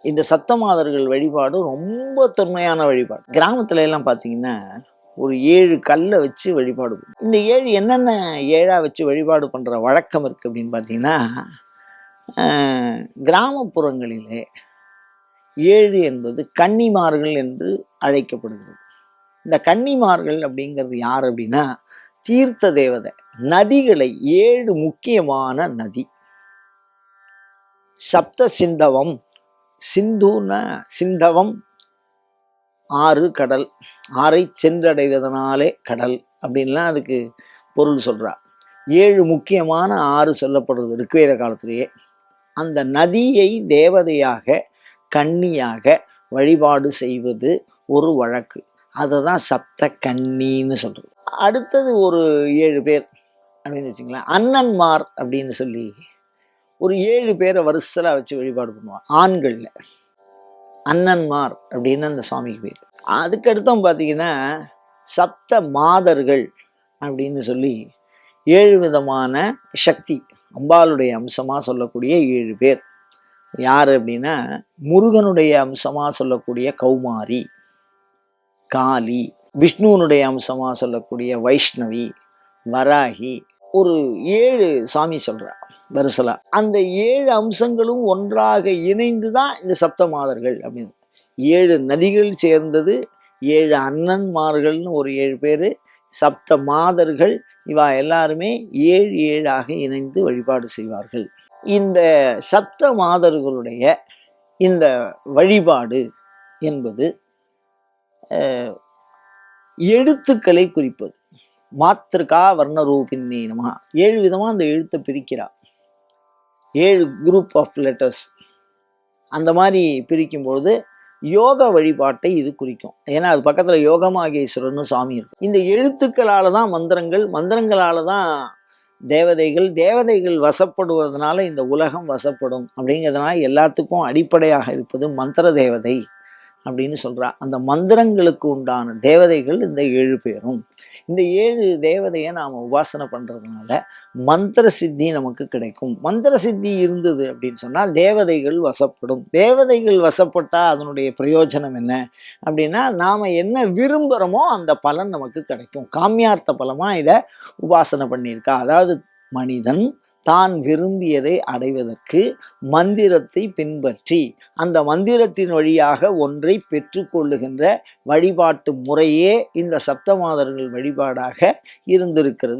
இந்த சப்தமாதர்கள் வழிபாடு ரொம்ப தொன்மையான வழிபாடு. கிராமத்துல எல்லாம் பார்த்தீங்கன்னா ஒரு 7 கல்லை வச்சு வழிபாடு பண்ணும். இந்த 7 என்னென்ன 7ஆக வச்சு வழிபாடு பண்ணுற வழக்கம் இருக்குது அப்படின்னு பார்த்தீங்கன்னா, கிராமப்புறங்களிலே 7 என்பது கன்னிமார்கள் என்று அழைக்கப்படுகிறது. இந்த கன்னிமார்கள் அப்படிங்கிறது யார் அப்படின்னா, தீர்த்த தேவதை. நதிகளை 7 முக்கியமான நதி, சப்த சிந்தவம், சிந்துன்னா சிந்தவம் 6 கடல், 6ஐ சென்றடைவதனாலே கடல் அப்படின்லாம் அதுக்கு பொருள் சொல்றா. 7 முக்கியமான 6 சொல்லப்படுறது ரிக்வேத காலத்திலேயே. அந்த நதியை தேவதையாக கன்னியாக வழிபாடு செய்வது ஒரு வழக்கு. அதை தான் சப்த கன்னின்னு சொல்றது. அடுத்தது ஒரு 7 பேர் அப்படின்னு வச்சுங்களேன். அண்ணன்மார் அப்படின்னு சொல்லி ஒரு 7 பேரை வரிசலா வச்சு வழிபாடு பண்ணுவான் ஆண்கள்ல. அண்ணன்மார் அப்படின்னு அந்த சுவாமிக்கு பேர். அதுக்கடுத்தும் பார்த்தீங்கன்னா சப்த மாதர்கள் அப்படின்னு சொல்லி 7 விதமான சக்தி, அம்பாளுடைய அம்சமாக சொல்லக்கூடிய 7 பேர். யார் அப்படின்னா, முருகனுடைய அம்சமாக சொல்லக்கூடிய கௌமாரி, காளி, விஷ்ணுவனுடைய அம்சமாக சொல்லக்கூடிய வைஷ்ணவி, வராகி, ஒரு 7 சாமி சொல்றா வரிசலா. அந்த 7 அம்சங்களும் ஒன்றாக இணைந்து தான் இந்த சப்த மாதர்கள் அப்படின்னு. 7 நதிகள் சேர்ந்தது, 7 அண்ணன்மார்கள்னு ஒரு 7 பேர், சப்த மாதர்கள். இவா எல்லாருமே 7 இணைந்து வழிபாடு செய்வார்கள். இந்த சப்த மாதர்களுடைய இந்த வழிபாடு என்பது எழுத்துக்களை குறிப்பது. மாத்திருக்கா வர்ணரூபின்னி நமஹ. 7 விதமாக அந்த எழுத்தை பிரிக்கிறா. 7 குரூப் ஆஃப் லெட்டர்ஸ். அந்த மாதிரி பிரிக்கும்பொழுது யோக வழிபாட்டை இது குறிக்கும். ஏன்னா அது பக்கத்தில் யோகமாகேஸ்வரர்னு சாமி இருக்கு. இந்த எழுத்துக்களால் தான் மந்திரங்கள், மந்திரங்களால் தான் தேவதைகள் வசப்படுவதனால இந்த உலகம் வசப்படும். அப்படிங்கிறதுனால எல்லாத்துக்கும் அடிப்படையாக இருப்பது மந்திர தேவதை அப்படின்னு சொல்றா. அந்த மந்திரங்களுக்கு உண்டான தேவதைகள் இந்த 7 பேரும். இந்த 7 தேவதையை நாம் உபாசனை பண்ணுறதுனால மந்திர சித்தி நமக்கு கிடைக்கும். மந்திர சித்தி இருந்தது அப்படின்னு சொன்னால் தேவதைகள் வசப்படும். தேவதைகள் வசப்பட்டால் அதனுடைய பிரயோஜனம் என்ன அப்படின்னா, நாம் என்ன விரும்புகிறோமோ அந்த பலன் நமக்கு கிடைக்கும். காமியார்த்த பலமாக இதை உபாசனை பண்ணியிருக்கா. அதாவது மனிதன் தான் விரும்பியதை அடைவதற்கு மந்திரத்தை பின்பற்றி அந்த மந்திரத்தின் வழியாக ஒன்றை பெற்றுக்கொள்ளுகின்ற வழிபாட்டு முறையே இந்த சப்தமாதர்கள் வழிபாடாக இருந்திருக்கிறது.